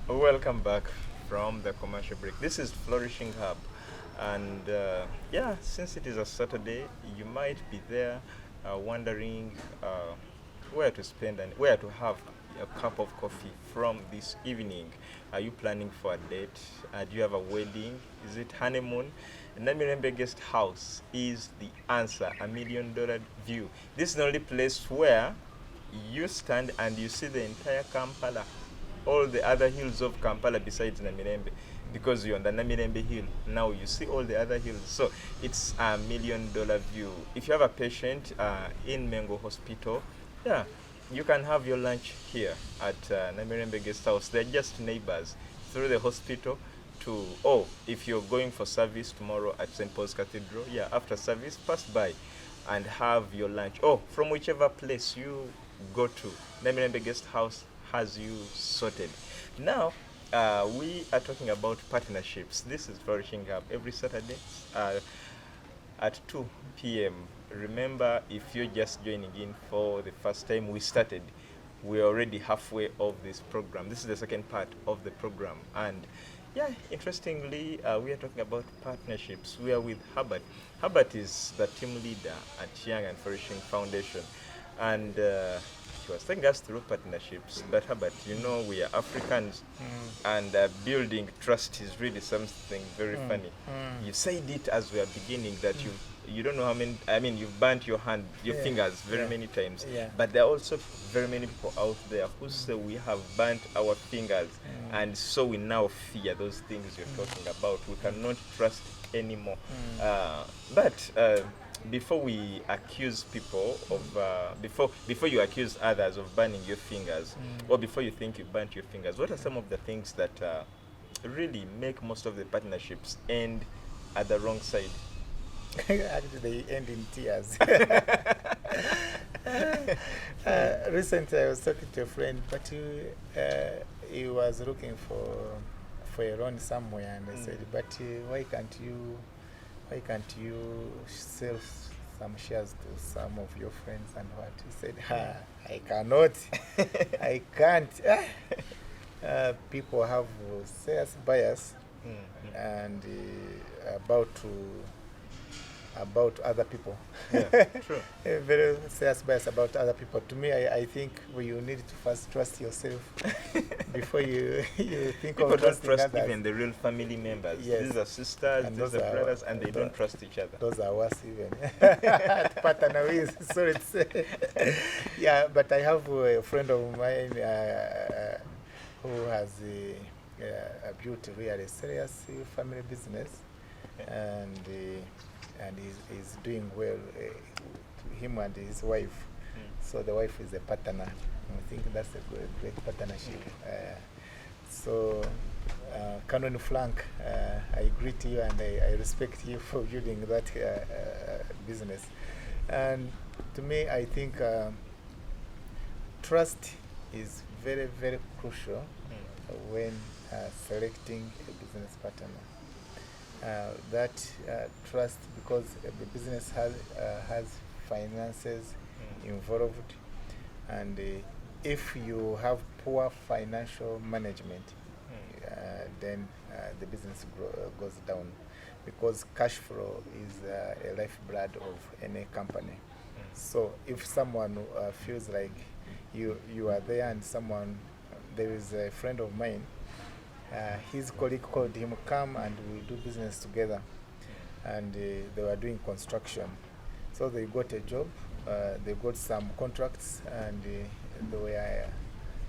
Welcome back from the commercial break. This is Flourishing Hub, and yeah, since it is a Saturday, you might be there wondering where to spend and where to have a cup of coffee from this evening. Are you planning for a date? Do you have a wedding? Is it honeymoon? Namirembe Guest House is the answer. $1 million view. This is the only place where you stand and you see the entire Kampala, all the other hills of Kampala besides Namirembe, because you're on the Namirembe hill. Now you see all the other hills. So it's $1 million view. If you have a patient in Mengo Hospital, yeah, you can have your lunch here at Namirembe Guest House. They're just neighbors through the hospital to, oh, if you're going for service tomorrow at St. Paul's Cathedral, yeah, after service, pass by and have your lunch. Oh, from whichever place you go to, Namirembe Guest House has you sorted. Now, we are talking about partnerships. This is Flourishing Up every Saturday at 2 p.m. Remember, if you're just joining in for the first time, we started. We're already halfway of this program. This is the second part of the program. And yeah, interestingly, we are talking about partnerships. We are with Herbert. Herbert is the team leader at Young and Flourishing Foundation. And he was taking us through partnerships. But Herbert, you know, we are Africans, and building trust is really something very funny. You said it as we are beginning that you don't know how many, I mean, you've burnt your fingers very many times. But there are also very many people out there who say we have burnt our fingers, and so we now fear those things you're talking about. We cannot trust anymore. But before we accuse people of, before you accuse others of burning your fingers, or before you think you burnt your fingers, what are some of the things that really make most of the partnerships end at the wrong side? Actually, they end in tears. Recently, I was talking to a friend, but he was looking for a loan somewhere, and I said, "But why can't you sell some shares to some of your friends and what?" He said, "I cannot, I can't." People have sales bias and about other people. Yeah, true. Very serious bias about other people. To me, I think you need to first trust yourself before you think People of don't trusting trust others. even the real family members. Yes. These are sisters, And these those are are- brothers, and they don't trust each other. Those are worse even. Partner is sorry to say. Yeah, but I have a friend of mine who has built a really serious family business, and he's doing well. Him and his wife. So the wife is a partner. I think that's a great partnership. So, Canon Frank, I greet you and I respect you for building that business. And to me, I think trust is very, very crucial when selecting a business partner. That trust, because the business has finances involved, and if you have poor financial management, then the business goes down, because cash flow is a lifeblood of any company. So if someone feels like you are there and there is a friend of mine, his colleague called him, "Come and we do business together." And they were doing construction. So they got a job, they got some contracts, and they were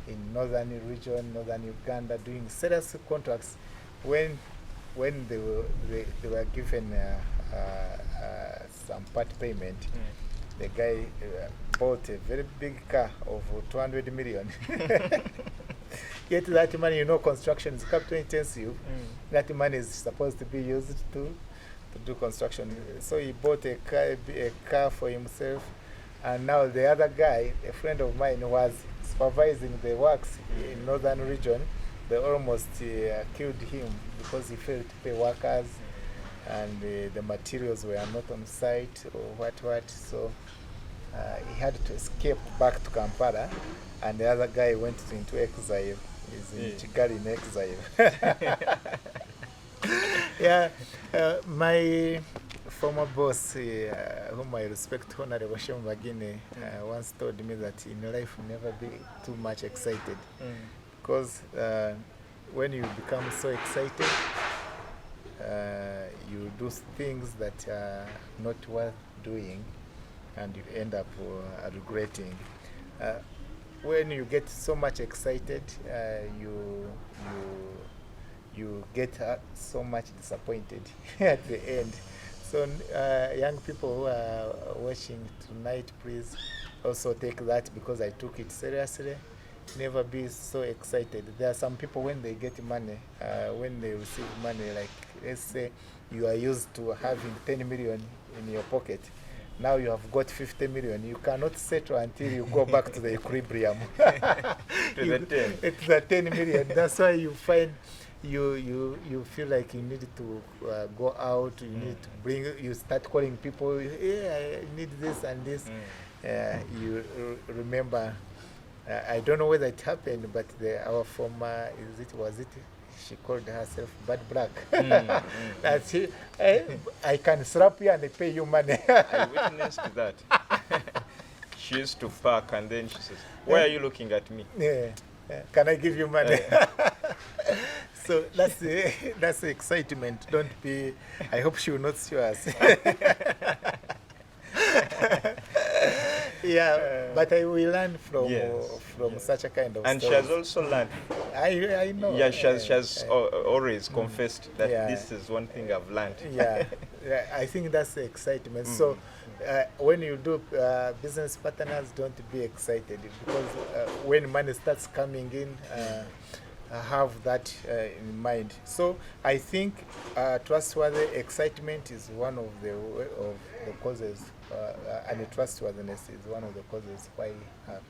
in northern region, northern Uganda, doing serious contracts. When they were given some part payment, the guy bought a very big car of 200 million. Yet that money, construction is capital intensive. That money is supposed to be used to do construction. So he bought a car for himself, and now the other guy, a friend of mine, was supervising the works in northern region. They almost killed him because he failed to pay workers, and the materials were not on site or what. So he had to escape back to Kampala, and the other guy went into exile. is in Kigali in exile. Yeah, my former boss, whom I respect, Honorable Shem Bagine, once told me that in life never be too much excited. Because when you become so excited, you do things that are not worth doing, and you end up regretting. When you get so much excited, you get so much disappointed at the end. So young people who are watching tonight, please also take that, because I took it seriously. Never be so excited. There are some people, when they get money, when they receive money, like let's say you are used to having 10 million in your pocket. Now you have got 50 million. You cannot settle until you go back to the equilibrium. It's the 10 million. That's why you find you feel like you need to go out. You need to bring. You start calling people. Hey, I need this and this. You remember. I don't know whether it happened, but our former, was it? She called herself Bad Black. That's it. I can slap you and I pay you money. I witnessed that. She used to park and then she says, "Why are you looking at me?" Yeah. Can I give you money? So that's the excitement. Don't be. I hope she will not sue us. Yeah, but I will learn from such a kind of and stories. she has also learned. I know. Yeah, she has always confessed that this is one thing I've learned. Yeah, I think that's the excitement. So when you do business partners, don't be excited, because when money starts coming in, have that in mind. So I think trustworthy excitement is one of the causes, and trustworthiness is one of the causes why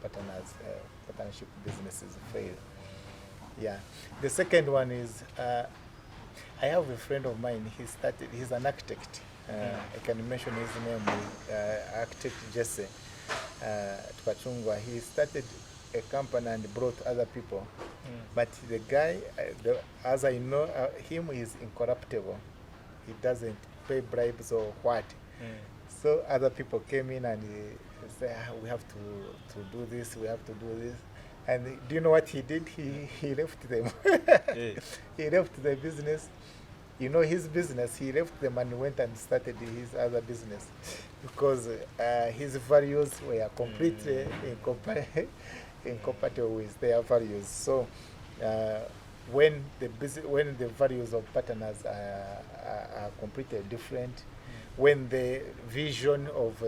partnership businesses fail. Yeah. The second one is I have a friend of mine. He's an architect. I can mention his name, architect Jesse Twachungwa. He started a company and brought other people. But the guy, as I know him, is incorruptible. He doesn't pay bribes or what. So other people came in and said, we have to do this, we have to do this. And do you know what he did? He left them. He left the business. You know, his business, he left them and went and started his other business, because his values were completely incompatible with their values. So when the values of partners are completely different, when the vision of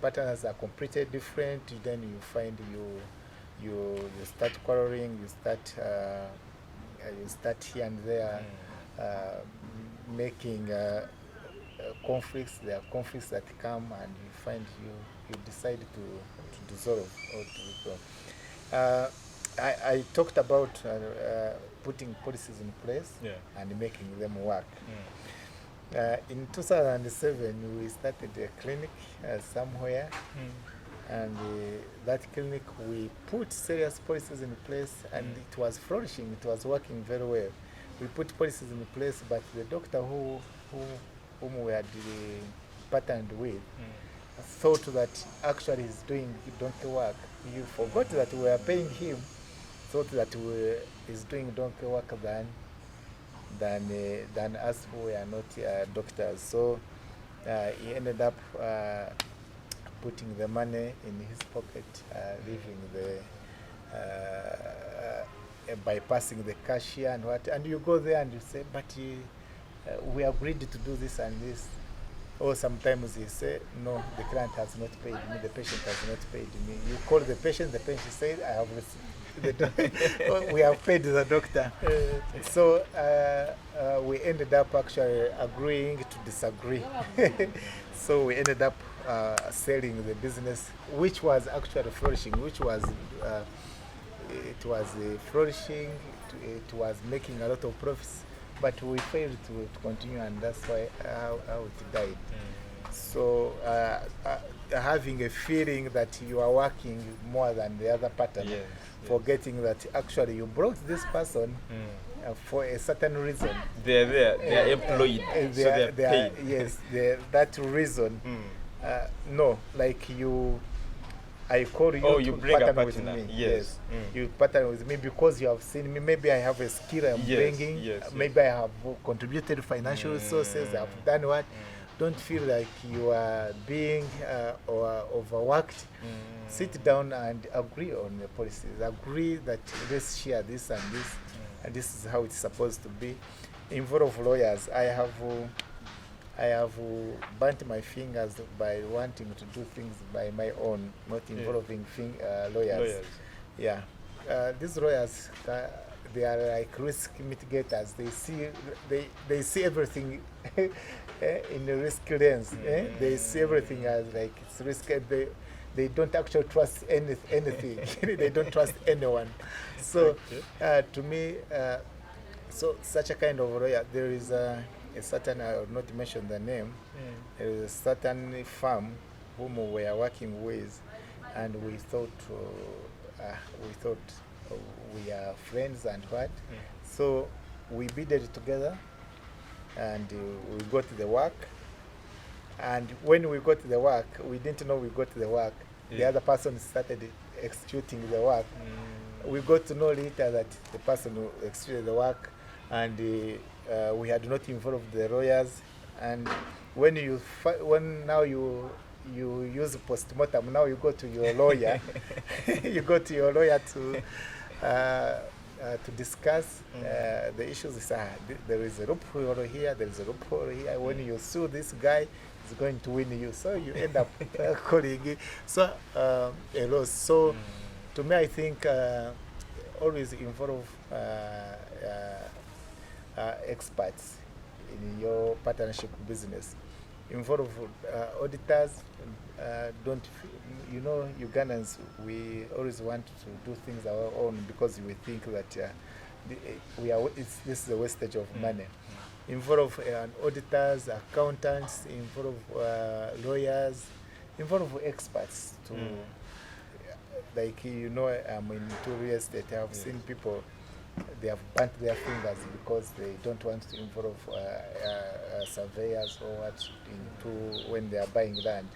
partners are completely different, then you find you start quarreling, you start here and there making conflicts. There are conflicts that come, and you find you decide to dissolve or to withdraw. I talked about putting policies in place and making them work. In 2007, we started a clinic somewhere, and that clinic, we put serious policies in place, and it was flourishing. It was working very well. We put policies in place, but the doctor whom we had partnered with thought that actually he's doing donkey work. You forgot that we were paying him, thought that he's doing donkey work than us who are not doctors. So he ended up putting the money in his pocket, leaving bypassing the cashier and what. And you go there and you say, but we agreed to do this and this. Or sometimes he say, no, the client has not paid me, the patient has not paid me. You call the patient says, I have received we have paid the doctor. So we ended up actually agreeing to disagree. So we ended up selling the business, which was actually flourishing, it was flourishing, it was making a lot of profits, but we failed to continue, and that's why how it died. So having a feeling that you are working more than the other partner, Yes, forgetting that actually you brought this person for a certain reason. They're there, they're employed, so they're paid. Yes, that reason. No, like you, I call you you to bring a partner with partner. me. Yes. You partner with me because you have seen me. Maybe I have a skill I'm bringing. Maybe I have contributed financial resources. I've done what. Don't feel like you are being or overworked. Sit down and agree on the policies. Agree that let's share this and this, and this is how it's supposed to be. Involve lawyers. I have burnt my fingers by wanting to do things by my own, not involving lawyers. Yeah, these lawyers, they are like risk mitigators. They see everything in the risk lens. They see everything as like it's risk. They don't actually trust anything. They don't trust anyone. So to me, so such a kind of lawyer, there is a certain, I will not mention the name, there is a certain firm whom we are working with, and we thought we are friends and what. So we bidded together, and we got the work. And when we got the work, we didn't know we got the work. The other person started executing the work. We got to know later that the person who executed the work, and we had not involved the lawyers. And when now you use postmortem, now you go to your lawyer. You go to your lawyer to discuss the issues. There is a loophole here, there is a loophole here. When you sue this guy, he's going to win you. So you end up calling a loss. So to me, I think always involve experts in your partnership business. Involve auditors. Ugandans, we always want to do things our own because we think that this is a wastage of money. Involve auditors, accountants, involve lawyers, involve experts to, like, I'm into real estate. I have seen people, they have burnt their fingers because they don't want to involve surveyors or what into when they are buying land.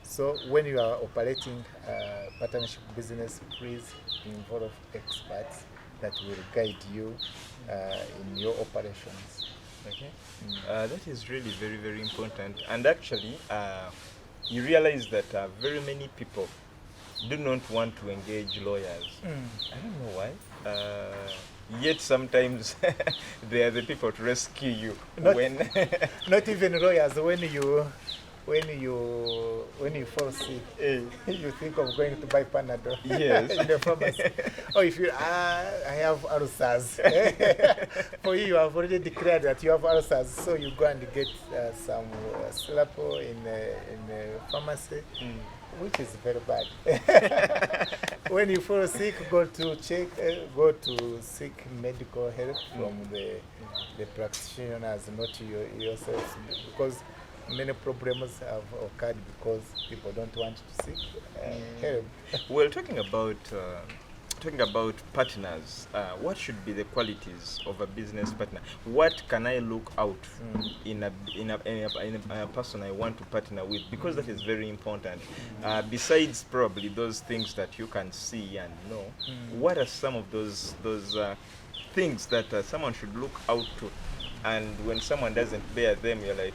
So when you are operating partnership business, please involve experts that will guide you in your operations. Okay. That is really very, very important. And actually, you realize that very many people do not want to engage lawyers. I don't know why. Yet sometimes they are the people to rescue you. Not even lawyers. When you fall sick, you think of going to buy Panadol in the pharmacy. Or if I have ulcers. For you have already declared that you have ulcers, so you go and get some syrup in the pharmacy, which is very bad. When you fall sick, go to seek medical help from the practitioners, not yourself, because many problems have occurred because people don't want to seek help. Well, talking about partners, what should be the qualities of a business partner? What can I look out in a person I want to partner with? Because that is very important. Besides probably those things that you can see and know, what are some of those things that someone should look out to? And when someone doesn't bear them, you're like,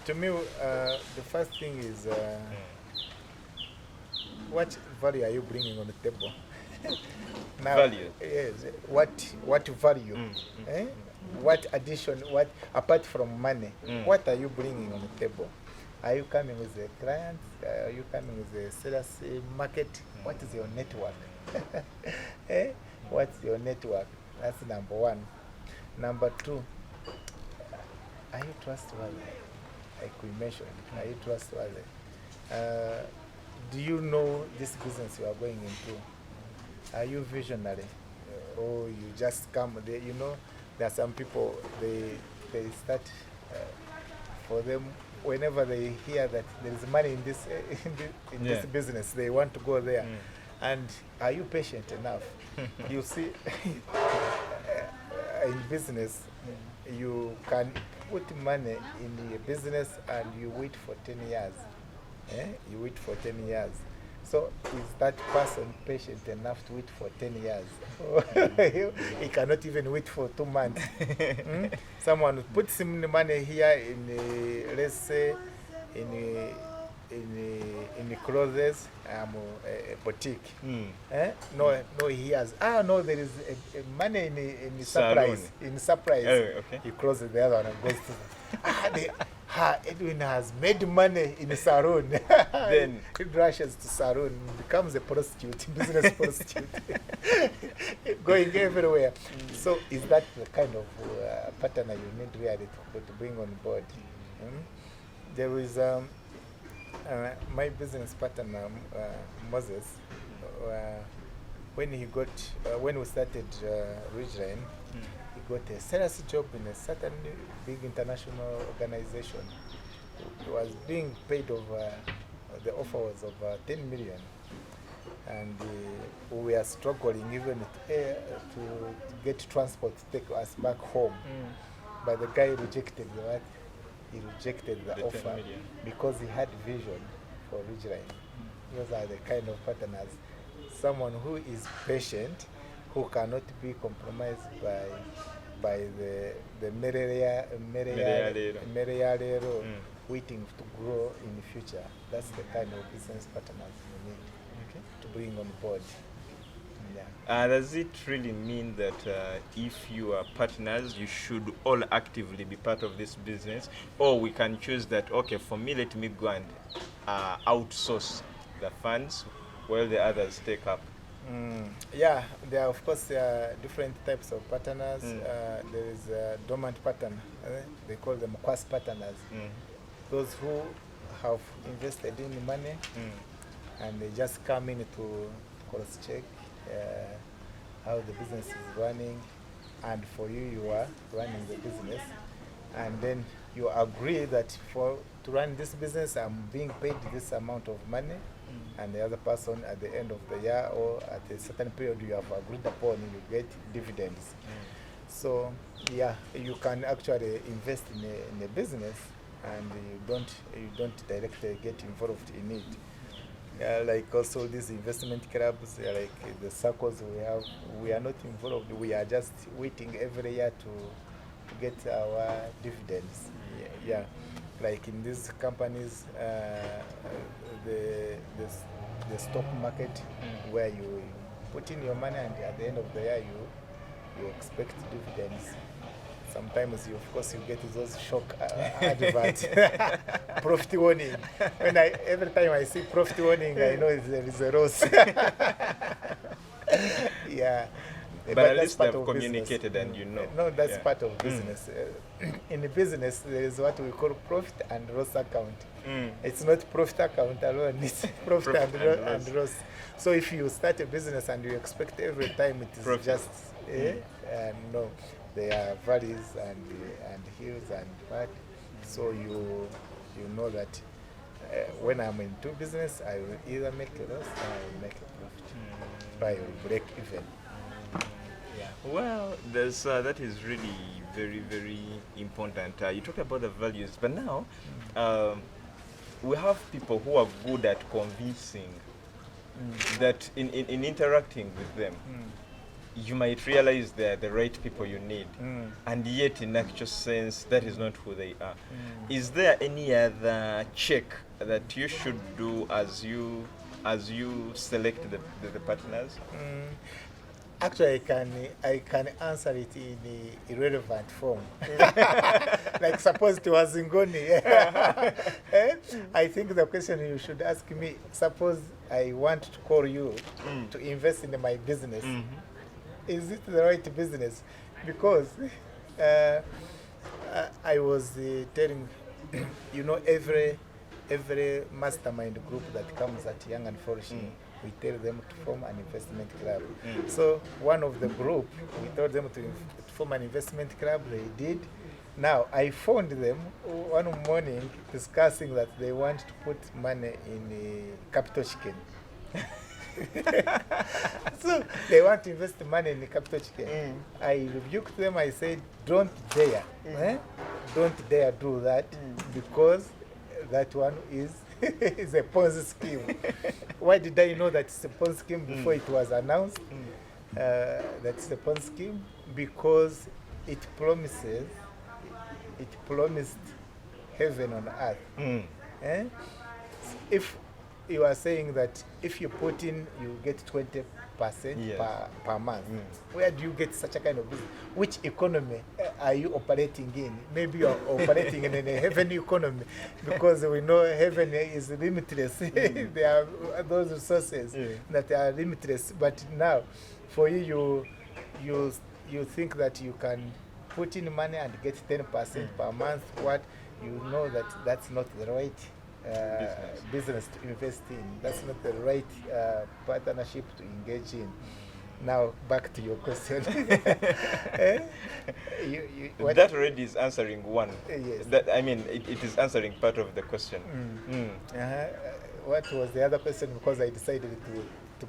To me, the first thing is what value are you bringing on the table? Now, value. Yes. What value? What addition? What apart from money? What are you bringing on the table? Are you coming with a client? Are you coming with a sales market? What is your network? What's your network? That's number one. Number two, are you trustworthy? Like we mentioned, are you trustworthy? Do you know this business you are going into? Are you visionary? Or you just come, there are some people, they start for them, whenever they hear that there is money in this this business, they want to go there. And are you patient enough? You see, in business, you can put money in a business and you wait for 10 years. You wait for 10 years. So is that person patient enough to wait for 10 years? He cannot even wait for 2 months. Someone puts him the money here in, let's say, in the clothes, a boutique. No, he has. No, there is a money in the surprise. In surprise, okay. He closes the other one and goes to. Edwin has made money in the saloon. Then he rushes to saloon, becomes a prostitute, business prostitute, going everywhere. So is that the kind of pattern that you need really to bring on board? There is my business partner, Moses, when we started Ridgeline, he got a sales job in a certain big international organization. He was being paid over, the offer was over 10 million. And we were struggling even to get transport to take us back home. But the guy rejected the offer because he had vision for Ridgeline. Those are the kind of partners. Someone who is patient, who cannot be compromised by the mereyalero, waiting to grow in the future. That's the kind of business partners you need to bring on board. Does it really mean that if you are partners, you should all actively be part of this business? Or we can choose that, okay, for me, let me go and outsource the funds while the others take up? Yeah, there are, of course, different types of partners. There is a dormant partner. They call them quasi partners. Those who have invested in money and they just come in to cross-check how the business is running, and for you, you are running the business, and then you agree that to run this business, I'm being paid this amount of money, and the other person at the end of the year or at a certain period you have agreed upon, you get dividends. So yeah, you can actually invest in a business, and you don't directly get involved in it. Like also these investment clubs, like the circles we have, we are not involved. We are just waiting every year to get our dividends. Yeah. Like in these companies, the stock market, where you put in your money and at the end of the year you expect dividends. Sometimes, of course, you get those shock adverts, profit warning. Every time I see profit warning, I know there is a loss. Yeah. But at least they've communicated and you know. No, that's part of business. In the business, there is what we call profit and loss account. It's not profit account alone, it's profit and loss. So if you start a business and you expect every time it is profit, just, no. There are valleys and hills and what. So you know that when I'm into business, I will either make a loss or I will make a profit. I will break even. Well, that is really very, very important. You talked about the values, but now we have people who are good at convincing that in interacting with them, you might realize they're the right people you need, and yet in actual sense, that is not who they are. Is there any other check that you should do as you select the partners? Actually, I can answer it in the irrelevant form. Like suppose it was Ngoni. I think the question you should ask me, suppose I want to call you to invest in my business. Is it the right business? Because I was telling, every mastermind group that comes at Young and Flourishing, we tell them to form an investment club. So one of the group, we told them to form an investment club. They did. Now, I phoned them one morning discussing that they want to put money in capital chicken. So they want to invest money in capital chicken. I rebuked them. I said, don't dare. Don't dare do that because that one is is a Ponzi scheme. Why did I know that it's a Ponzi scheme before it was announced? That's a Ponzi scheme because it promised heaven on earth. If you are saying that if you put in, you get 20% per month. Where do you get such a kind of business? Which economy are you operating in? Maybe you are operating in a heaven economy because we know heaven is limitless. There are those resources that are limitless. But now, for you think that you can put in money and get 10% per month. What you know that that's not the right business to invest in. That's not the right partnership to engage in. Now, back to your question. That already is answering one. Yes. That, I mean, it is answering part of the question. What was the other question? Because I decided to the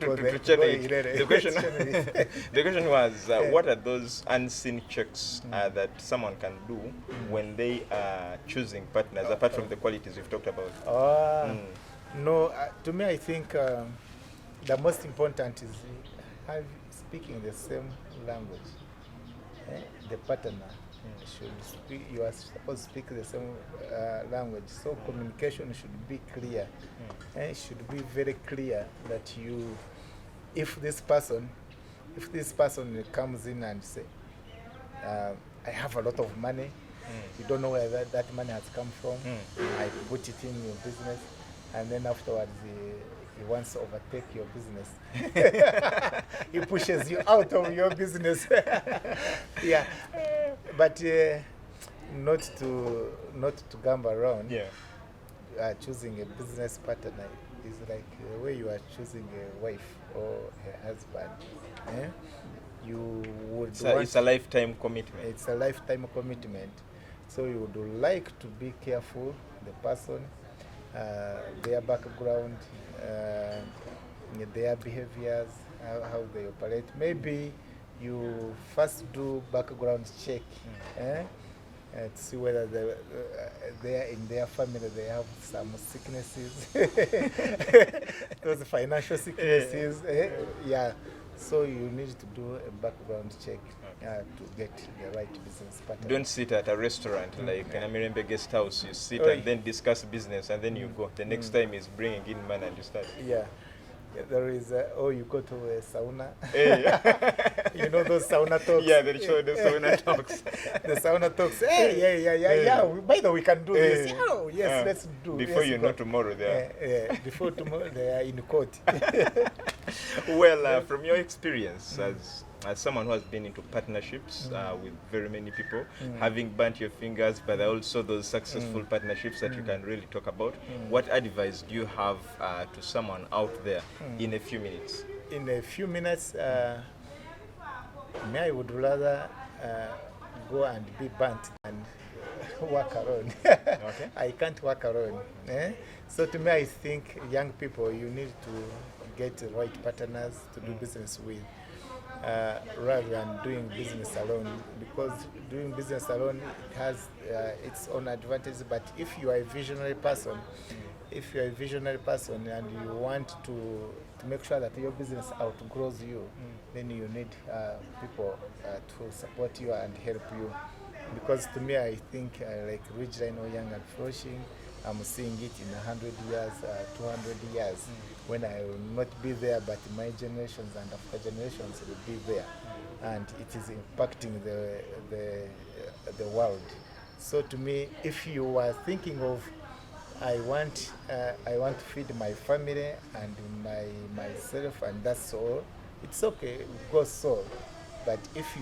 question was, what are those unseen checks that someone can do when they are choosing partners, apart from the qualities we've talked about? No, to me, I think the most important is speaking the same language. The partner should speak, you are supposed to speak the same language. So communication should be clear. It should be very clear that if this person comes in and say, I have a lot of money, you don't know where that money has come from, I put it in your business, and then afterwards he wants to overtake your business. He pushes you out of your business. Yeah, but not to gamble around. Choosing a business partner is like the way you are choosing a wife or a husband. You would it's a lifetime commitment. It's a lifetime commitment. So you would like to be careful, the person, their background, their behaviors, how they operate. Maybe you first do background check to see whether they are in their family, they have some sicknesses, those financial sicknesses. So you need to do a background check to get the right business partner. Don't sit at a restaurant like in a Mirembe guest house. You sit and then discuss business and then you go. The next time is bringing in money and you start. There is, you go to a sauna. You know those sauna talks? Yeah, they show the sauna talks. The sauna talks. By the way, we can do this. Yes, let's do. Before you know, tomorrow they are. Before tomorrow, they are in court. Well, from your experience as someone who has been into partnerships with very many people, having burnt your fingers, but there are also those successful partnerships that you can really talk about. What advice do you have to someone out there in a few minutes? In a few minutes, I would rather go and be burnt and work alone. I can't work alone. So to me, I think young people, you need to get the right partners to do business with. Rather than doing business alone, because doing business alone has its own advantages. But if you are a visionary person, and you want to make sure that your business outgrows you, then you need people to support you and help you. Because to me, I think like Edrine Young and Flourishing, I'm seeing it in 100 years, 200 years, when I will not be there, but my generations and after generations will be there. And it is impacting the world. So to me, if you are thinking of, I want to feed my family and myself, and that's all, it's okay, go so. But if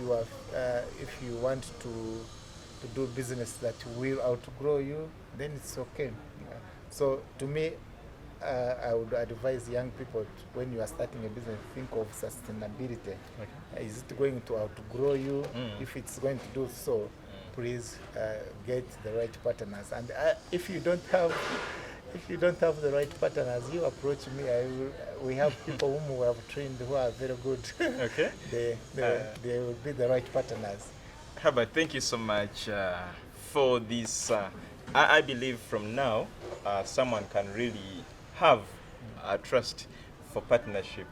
you want to do business that will outgrow you, then it's okay. So to me, I would advise young people when you are starting a business, think of sustainability. Is it going to outgrow you? If it's going to do so, please get the right partners. And if you don't have the right partners, you approach me. We have people whom we have trained who are very good. Okay. They will be the right partners. Herbert, thank you so much for this. I believe from now, someone can really have trust for partnership,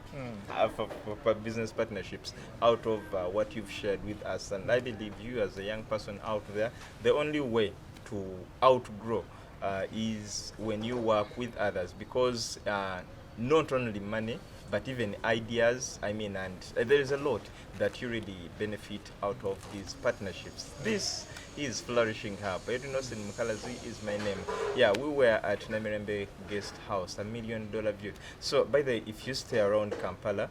for business partnerships out of what you've shared with us. And I believe you, as a young person out there, the only way to outgrow is when you work with others, because not only money, but even ideas, and there is a lot that you really benefit out of these partnerships. This is Flourishing Hub. Edrine Osteen Mukalazi is my name. Yeah, we were at Namirembe Guest House, $1 million view. So, by the way, if you stay around Kampala,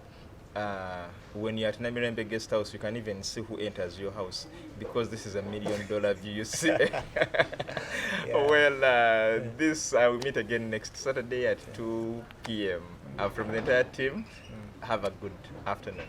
when you're at Namirembe Guest House, you can even see who enters your house, because this is $1 million view, you see. Well, this I will meet again next Saturday at 2 p.m. From the entire team, have a good afternoon.